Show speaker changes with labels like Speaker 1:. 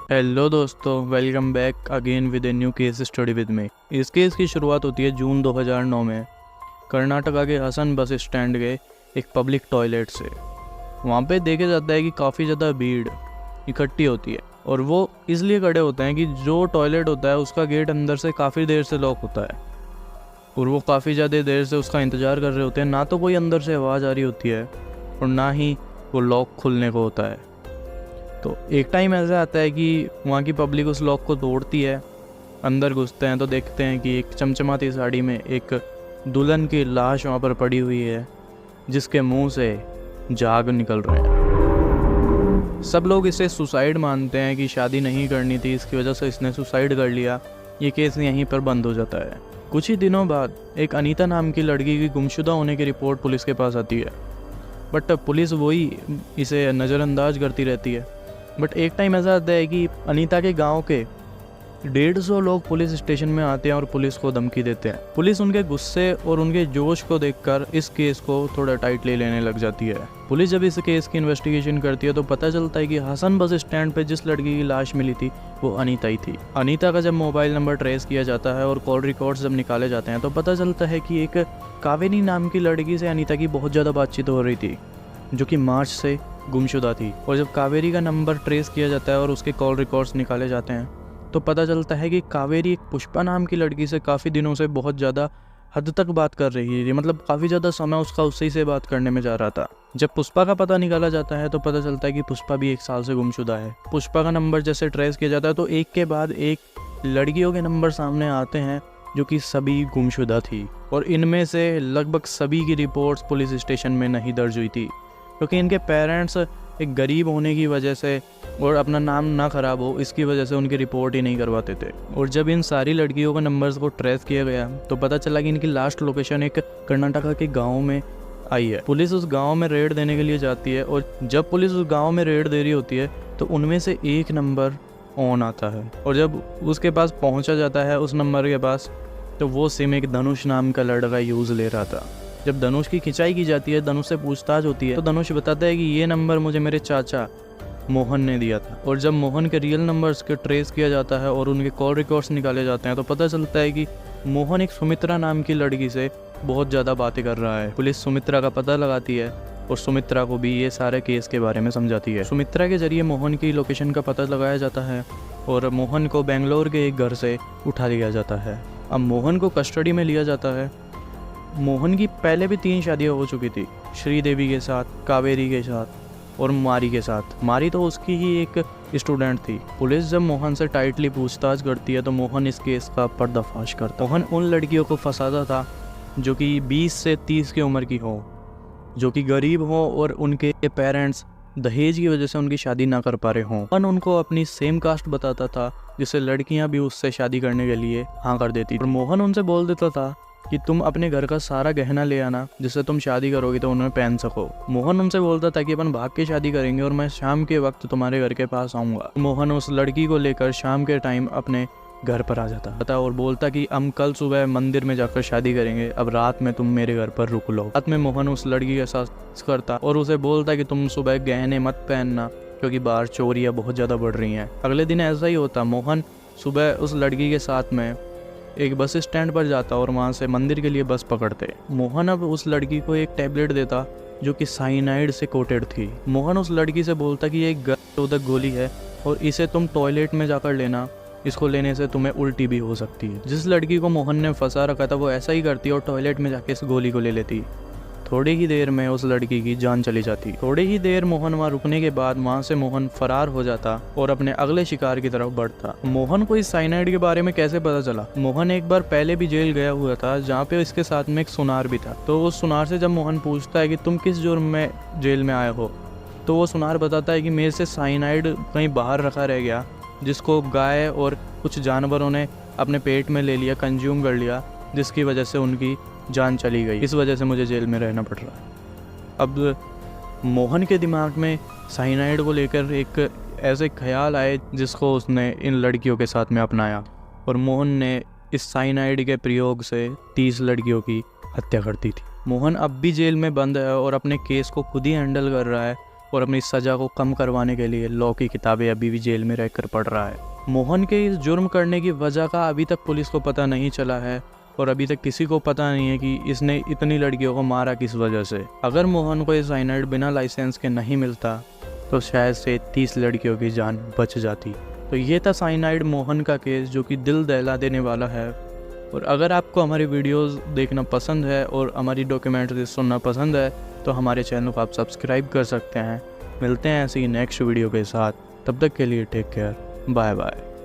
Speaker 1: Hello दोस्तों, welcome back again with a new case study with me. इस case की शुरुआत होती है जून 2009 में कर्नाटका के हसन बस स्टैंड के एक पब्लिक टॉयलेट से। वहाँ पे देखा जाता है कि काफ़ी ज़्यादा भीड़ इकट्ठी होती है और वो इसलिए खड़े होते हैं कि जो टॉयलेट होता है उसका गेट अंदर से काफ़ी देर से लॉक होता है और वो काफ़ी ज़्यादा देर से उसका इंतज़ार कर रहे होते हैं। ना तो कोई अंदर से आवाज़ आ रही होती है और ना ही वो लॉक खुलने को होता है। तो एक टाइम ऐसा आता है कि वहाँ की पब्लिक उस लॉक को तोड़ती है, अंदर घुसते हैं तो देखते हैं कि एक चमचमाती साड़ी में एक दुल्हन की लाश वहाँ पर पड़ी हुई है जिसके मुंह से झाग निकल रहे हैं। सब लोग इसे सुसाइड मानते हैं कि शादी नहीं करनी थी, इसकी वजह से इसने सुसाइड कर लिया। ये केस यहीं पर बंद हो जाता है। कुछ ही दिनों बाद एक अनीता नाम की लड़की की गुमशुदा होने की रिपोर्ट पुलिस के पास आती है, बट पुलिस वही इसे नज़रअंदाज करती रहती है। बट एक टाइम ऐसा आता है कि अनीता के गांव के 150 लोग पुलिस स्टेशन में आते हैं और पुलिस को धमकी देते हैं। पुलिस उनके गुस्से और उनके जोश को देखकर इस केस को थोड़ा टाइटली लेने लग जाती है। पुलिस जब इस केस की इन्वेस्टिगेशन करती है तो पता चलता है कि हसन बस स्टैंड पे जिस लड़की की लाश मिली थी वो अनीता ही थी। अनीता का जब मोबाइल नंबर ट्रेस किया जाता है और कॉल रिकॉर्ड्स जब निकाले जाते हैं तो पता चलता है कि एक कावेरी नाम की लड़की से अनीता की बहुत ज़्यादा बातचीत हो रही थी जो कि मार्च से गुमशुदा थी। और जब कावेरी का नंबर ट्रेस किया जाता है और उसके कॉल रिकॉर्ड्स निकाले जाते हैं तो पता चलता है कि कावेरी एक पुष्पा नाम की लड़की से काफ़ी दिनों से बहुत ज़्यादा हद तक बात कर रही थी। मतलब काफ़ी ज़्यादा समय उसका उससे से बात करने में जा रहा था। जब पुष्पा का पता निकाला जाता है तो पता चलता है कि पुष्पा भी 1 साल से गुमशुदा है। पुष्पा का नंबर जैसे ट्रेस किया जाता है तो एक के बाद एक लड़कियों के नंबर सामने आते हैं जो कि सभी गुमशुदा थी और इनमें से लगभग सभी की रिपोर्ट्स पुलिस स्टेशन में नहीं दर्ज हुई थी क्योंकि इनके पेरेंट्स एक गरीब होने की वजह से और अपना नाम ना ख़राब हो इसकी वजह से उनकी रिपोर्ट ही नहीं करवाते थे। और जब इन सारी लड़कियों के नंबर्स को ट्रेस किया गया तो पता चला कि इनकी लास्ट लोकेशन एक कर्नाटका के गांव में आई है। पुलिस उस गांव में रेड देने के लिए जाती है और जब पुलिस उस गांव में रेड दे रही होती है तो उनमें से एक नंबर ऑन आता है और जब उसके पास पहुँचा जाता है उस नंबर के पास तो वो सिम एक धनुष नाम का लड़का यूज़ ले रहा था। जब धनुष की खिंचाई की जाती है, धनुष से पूछताछ होती है तो धनुष बताता है कि ये नंबर मुझे मेरे चाचा मोहन ने दिया था। और जब मोहन के रियल नंबर्स के ट्रेस किया जाता है और उनके कॉल रिकॉर्ड्स निकाले जाते हैं तो पता चलता है कि मोहन एक सुमित्रा नाम की लड़की से बहुत ज़्यादा बातें कर रहा है। पुलिस सुमित्रा का पता लगाती है और सुमित्रा को भी ये सारे केस के बारे में समझाती है। सुमित्रा के जरिए मोहन की लोकेशन का पता लगाया जाता है और मोहन को बेंगलोर के एक घर से उठा लिया जाता है। अब मोहन को कस्टडी में लिया जाता है। मोहन की पहले भी 3 शादियाँ हो चुकी थी, श्रीदेवी के साथ, कावेरी के साथ और मारी के साथ। मारी तो उसकी ही एक स्टूडेंट थी। पुलिस जब मोहन से टाइटली पूछताछ करती है तो मोहन इस केस का पर्दाफाश करता है। मोहन उन लड़कियों को फंसाता था जो कि 20 से 30 की उम्र की हो, जो कि गरीब हो और उनके पेरेंट्स दहेज की वजह से उनकी शादी ना कर पा रहे हों। मोहन उनको अपनी सेम कास्ट बताता था जिससे लड़कियां भी उससे शादी करने के लिए हाँ कर देती। और मोहन उनसे बोल देता था कि तुम अपने घर का सारा गहना ले आना जिससे तुम शादी करोगी तो उन्हें पहन सको। मोहन उनसे बोलता था कि अपन भाग के शादी करेंगे और मैं शाम के वक्त तुम्हारे घर के पास आऊँगा। मोहन उस लड़की को लेकर शाम के टाइम अपने घर पर आ जाता और बोलता कि हम कल सुबह मंदिर में जाकर शादी करेंगे, अब रात में तुम मेरे घर पर रुक लो। रात में मोहन उस लड़की के साथ करता और उसे बोलता कि तुम सुबह गहने मत पहनना क्योंकि बाहर चोरियाँ बहुत ज़्यादा बढ़ रही हैं। अगले दिन ऐसा ही होता। मोहन सुबह उस लड़की के साथ में एक बस स्टैंड पर जाता और वहाँ से मंदिर के लिए बस पकड़ते। मोहन अब उस लड़की को एक टैबलेट देता जो कि साइनाइड से कोटेड थी। मोहन उस लड़की से बोलता कि ये एक गर्भरोधक गोली है और इसे तुम टॉयलेट में जाकर लेना, इसको लेने से तुम्हें उल्टी भी हो सकती है। जिस लड़की को मोहन ने फंसा रखा था वो ऐसा ही करती और टॉयलेट में जाके इस गोली को ले लेती। थोड़ी ही देर में उस लड़की की जान चली जाती। थोड़ी ही देर मोहन वहाँ रुकने के बाद वहाँ से मोहन फरार हो जाता और अपने अगले शिकार की तरफ बढ़ता। मोहन को इस साइनाइड के बारे में कैसे पता चला? मोहन एक बार पहले भी जेल गया हुआ था जहाँ पे इसके साथ में एक सुनार भी था। तो उस सुनार से जब मोहन पूछता है कि तुम किस जुर्म में जेल में आए हो तो वो सुनार बताता है कि मेरे से साइनाइड कहीं बाहर रखा रह गया जिसको गाय और कुछ जानवरों ने अपने पेट में ले लिया, कंज्यूम कर लिया, जिसकी वजह से उनकी जान चली गई। इस वजह से मुझे जेल में रहना पड़ रहा है। अब मोहन के दिमाग में साइनाइड को लेकर एक ऐसे ख्याल आए जिसको उसने इन लड़कियों के साथ में अपनाया और मोहन ने इस साइनाइड के प्रयोग से 30 लड़कियों की हत्या कर दी थी। मोहन अब भी जेल में बंद है और अपने केस को खुद ही हैंडल कर रहा है और अपनी सज़ा को कम करवाने के लिए लॉ की किताबें अभी भी जेल में रहकर पढ़ रहा है। मोहन के इस जुर्म करने की वजह का अभी तक पुलिस को पता नहीं चला है और अभी तक किसी को पता नहीं है कि इसने इतनी लड़कियों को मारा किस वजह से। अगर मोहन को ये साइनाइड बिना लाइसेंस के नहीं मिलता तो शायद से 30 लड़कियों की जान बच जाती। तो ये था साइनाइड मोहन का केस, जो कि दिल दहला देने वाला है। और अगर आपको हमारी वीडियोस देखना पसंद है और हमारी डॉक्यूमेंट्री सुनना पसंद है तो हमारे चैनल को आप सब्सक्राइब कर सकते हैं। मिलते हैं ऐसी नेक्स्ट वीडियो के साथ, तब तक के लिए टेक केयर, बाय बाय।